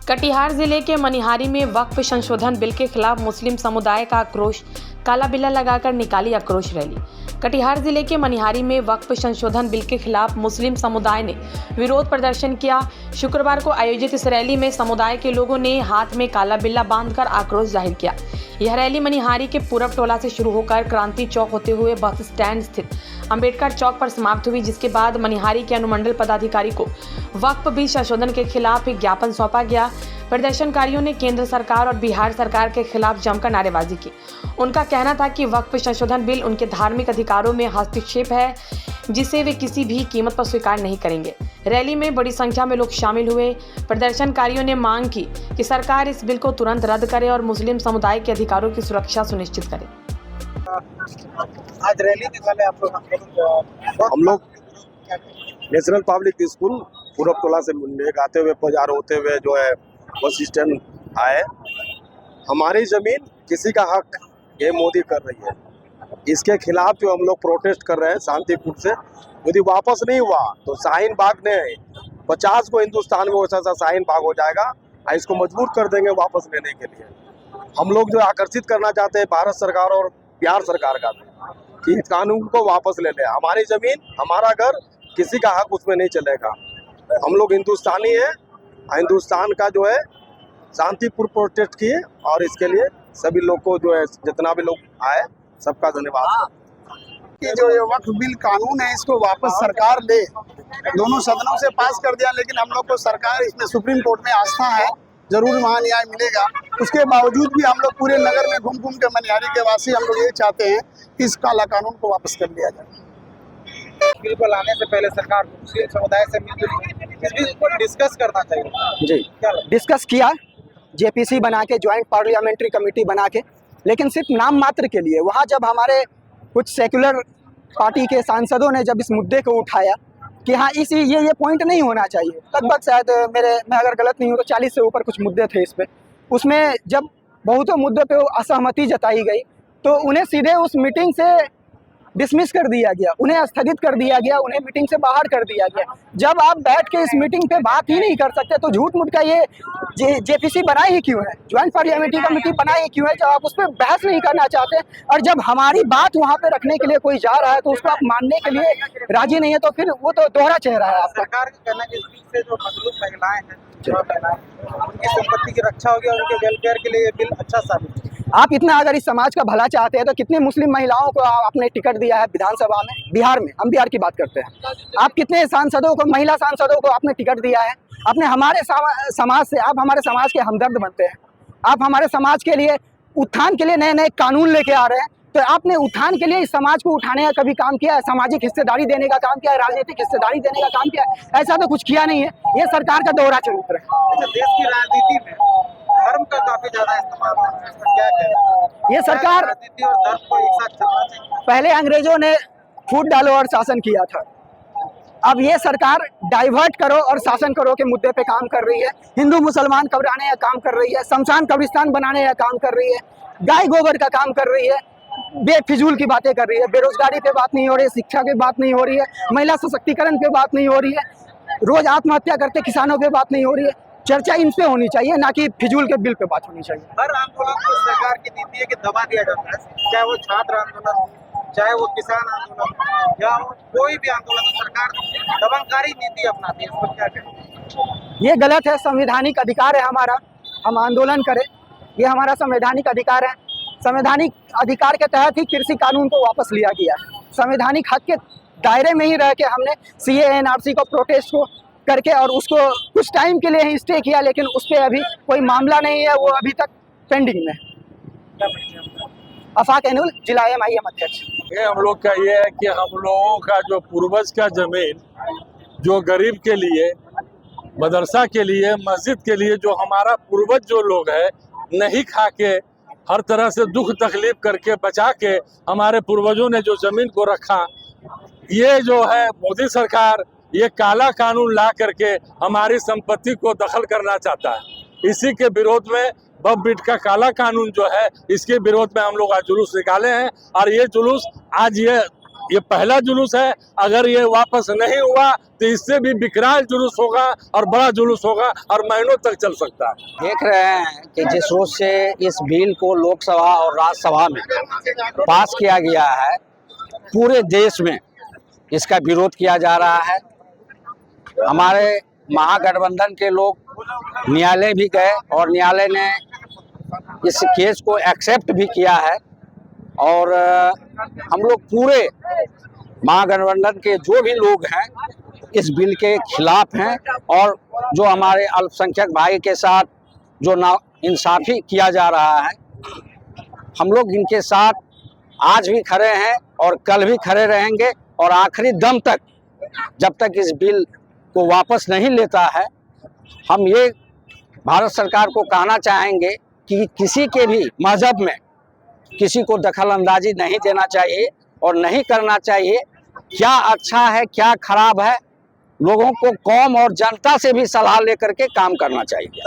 कटिहार जिले के मनिहारी में वक्फ संशोधन बिल के खिलाफ मुस्लिम समुदाय का आक्रोश, काला बिल्ला लगाकर निकाली आक्रोश रैली। कटिहार जिले के मनिहारी में वक्फ संशोधन बिल के खिलाफ मुस्लिम समुदाय ने विरोध प्रदर्शन किया। शुक्रवार को आयोजित इस रैली में समुदाय के लोगों ने हाथ में काला बिल्ला बांधकर आक्रोश जाहिर किया। यह रैली मनिहारी के पूरब टोला से शुरू होकर क्रांति चौक होते हुए बस स्टैंड स्थित अंबेडकर चौक पर समाप्त हुई, जिसके बाद मनिहारी के अनुमंडल पदाधिकारी को वक्फ बिल संशोधन के खिलाफ एक ज्ञापन सौंपा गया। प्रदर्शनकारियों ने केंद्र सरकार और बिहार सरकार के खिलाफ जमकर नारेबाजी की। उनका कहना था कि वक्फ संशोधन बिल उनके धार्मिक अधिकारों में हस्तक्षेप है, जिसे वे किसी भी कीमत पर स्वीकार नहीं करेंगे। रैली में बड़ी संख्या में लोग शामिल हुए। प्रदर्शनकारियों ने मांग की कि सरकार इस बिल को तुरंत रद्द करे और मुस्लिम समुदाय के अधिकारों की सुरक्षा सुनिश्चित करे। आज रैली निकाले आप लोग? हम लोग नेशनल पब्लिक स्कूल पूरब टोला से मुंडेक आते हुए बाजार होते हुए जो है बस स्टैंड आए। हमारी जमीन किसी का हक ये मोदी कर रही है, इसके खिलाफ जो हम लोग प्रोटेस्ट कर रहे हैं शांतिपूर्ण से। यदि वापस नहीं हुआ तो शाहीन बाग ने 50 को हिंदुस्तान में वैसा शाहीन बाग हो जाएगा और इसको मजबूर कर देंगे वापस लेने के लिए। हम लोग जो आकर्षित करना चाहते हैं भारत सरकार और बिहार सरकार का कि इस कानून को वापस ले ले। हमारी जमीन, हमारा घर, किसी का हक उसमें नहीं चलेगा। हम लोग हिंदुस्तानी है, हिंदुस्तान का जो है शांतिपूर्ण प्रोटेस्ट किए और इसके लिए सभी लोग को जो है जितना भी लोग आए सबका धन्यवाद। कि जो ये वक्फ बिल कानून है इसको वापस सरकार ले, दोनों सदनों से पास कर दिया, लेकिन हम लोग को सरकार इसमें सुप्रीम कोर्ट में आस्था है, जरूर वहाँ न्याय मिलेगा। उसके बावजूद भी हम लोग पूरे नगर में घूम घूम के मनिहारी के वासी हम लोग ये चाहते हैं कि इस काला कानून को वापस कर लिया जाए। बिल को लाने से पहले सरकार मुस्लिम समुदाय से मिलकर इस बिल को डिस्कस करना चाहिए। जी, डिस्कस किया, जेपीसी बना के, ज्वाइंट पार्लियामेंट्री कमेटी बना के, लेकिन सिर्फ नाम मात्र के लिए। वहाँ जब हमारे कुछ सेक्युलर पार्टी के सांसदों ने जब इस मुद्दे को उठाया कि हाँ ये पॉइंट नहीं होना चाहिए, लगभग शायद मैं अगर गलत नहीं हूँ तो 40 से ऊपर कुछ मुद्दे थे इस पे, उसमें जब बहुतों मुद्दों पे असहमति जताई गई तो उन्हें सीधे उस मीटिंग से डिसमिस कर दिया गया, उन्हें स्थगित कर दिया गया, उन्हें मीटिंग से बाहर कर दिया गया। जब आप बैठ के इस मीटिंग पे बात ही नहीं कर सकते तो झूठ मूठ का ये जेपीसी बनाई ही क्यों है, ज्वाइंट पार्लियामेंट्री कमेटी बनाई ही क्यों है, जब आप उस पर बहस नहीं करना चाहते। और जब हमारी बात वहाँ पे रखने के लिए कोई जा रहा है तो उसको आप मानने के लिए राजी नहीं है, तो फिर वो तो दोहरा चेहरा है आपका। सरकार का कहना है कि इस बिल से जो मजलूम महिलाएं हैं, उनकी संपत्ति की रक्षा होगी और उनके वेलफेयर के लिए ये बिल अच्छा साबित है। आप इतना अगर इस समाज का भला चाहते हैं तो कितने मुस्लिम महिलाओं को आपने टिकट दिया है विधानसभा में, बिहार में, हम बिहार की बात करते हैं। आप कितने सांसदों को, महिला सांसदों को आपने टिकट दिया है। आपने हमारे समाज से, आप हमारे समाज के हमदर्द बनते हैं, आप हमारे समाज के लिए उत्थान के लिए नए नए कानून लेके आ रहे हैं, तो आपने उत्थान के लिए इस समाज को उठाने का कभी काम किया है? सामाजिक हिस्सेदारी देने का काम किया है? राजनीतिक हिस्सेदारी देने का काम किया है? ऐसा तो कुछ किया नहीं है। ये सरकार का दोहरा चरित्र है। देश की राजनीति में धर्म का काफी ज्यादा इस्तेमाल होता है, क्या कहें? ये सरकार, राजनीति और धर्म को एक साथ चलना चाहिए। पहले अंग्रेजों ने फूट डालो और शासन किया था, अब ये सरकार डाइवर्ट करो और शासन करो के मुद्दे पे काम कर रही है। हिंदू मुसलमान कब्राने का काम कर रही है, शमशान कब्रिस्तान बनाने का काम कर रही है, गाय गोबर का काम कर रही है, बेफिजूल की बातें कर रही है, बेरोजगारी पे बात नहीं हो रही है, शिक्षा पे बात नहीं हो रही है, महिला सशक्तिकरण पे बात नहीं हो रही है, रोज आत्महत्या करते किसानों पे बात नहीं हो रही है। चर्चा इन पे होनी चाहिए, ना कि फिजूल के बिल पे बात होनी चाहिए। हर आंदोलन को सरकार की नीति है कि दबा दिया जाता है, चाहे वो छात्र आंदोलन हो, चाहे वो किसान आंदोलन या कोई भी आंदोलन, सरकार दमनकारी नीति अपनाती है। इसको क्या कहें? ये गलत है। संवैधानिक अधिकार है हमारा, हम आंदोलन करें, ये हमारा संवैधानिक अधिकार है। संवैधानिक अधिकार के तहत ही कृषि कानून को वापस लिया गया। संवैधानिक हक के दायरे में ही रह के हमने CAA NRC को प्रोटेस्ट को करके और उसको कुछ टाइम के लिए ही स्टे किया, लेकिन उस पर अभी कोई मामला नहीं है, वो अभी तक पेंडिंग में। अफाक एनुल, जिला MIM अध्यक्ष। ये हम लोग का ये है कि हम लोगों का जो पूर्वज का जमीन जो गरीब के लिए, मदरसा के लिए, मस्जिद के लिए, जो हमारा पूर्वज जो लोग है नहीं खा के हर तरह से दुख तकलीफ करके बचा के हमारे पूर्वजों ने जो जमीन को रखा, ये जो है मोदी सरकार ये काला कानून ला करके हमारी संपत्ति को दखल करना चाहता है। इसी के विरोध में बब बिट का काला कानून जो है, इसके विरोध में हम लोग आज जुलूस निकाले हैं। और ये जुलूस आज ये ये पहला जुलूस है, अगर ये वापस नहीं हुआ तो इससे भी विकराल जुलूस होगा और बड़ा जुलूस होगा और महीनों तक चल सकता है। देख रहे हैं कि जिस रोज से इस बिल को लोकसभा और राज्यसभा में पास किया गया है, पूरे देश में इसका विरोध किया जा रहा है। हमारे महागठबंधन के लोग न्यायालय भी गए और न्यायालय ने इस केस को एक्सेप्ट भी किया है और हम लोग पूरे महागठबंधन के जो भी लोग हैं इस बिल के खिलाफ हैं और जो हमारे अल्पसंख्यक भाई के साथ जो नाइंसाफ़ी किया जा रहा है, हम लोग इनके साथ आज भी खड़े हैं और कल भी खड़े रहेंगे और आखिरी दम तक, जब तक इस बिल को वापस नहीं लेता है। हम ये भारत सरकार को कहना चाहेंगे कि किसी के भी मजहब में किसी को दखल अंदाजी नहीं देना चाहिए और नहीं करना चाहिए। क्या अच्छा है क्या खराब है, लोगों को कौम और जनता से भी सलाह लेकर के काम करना चाहिए।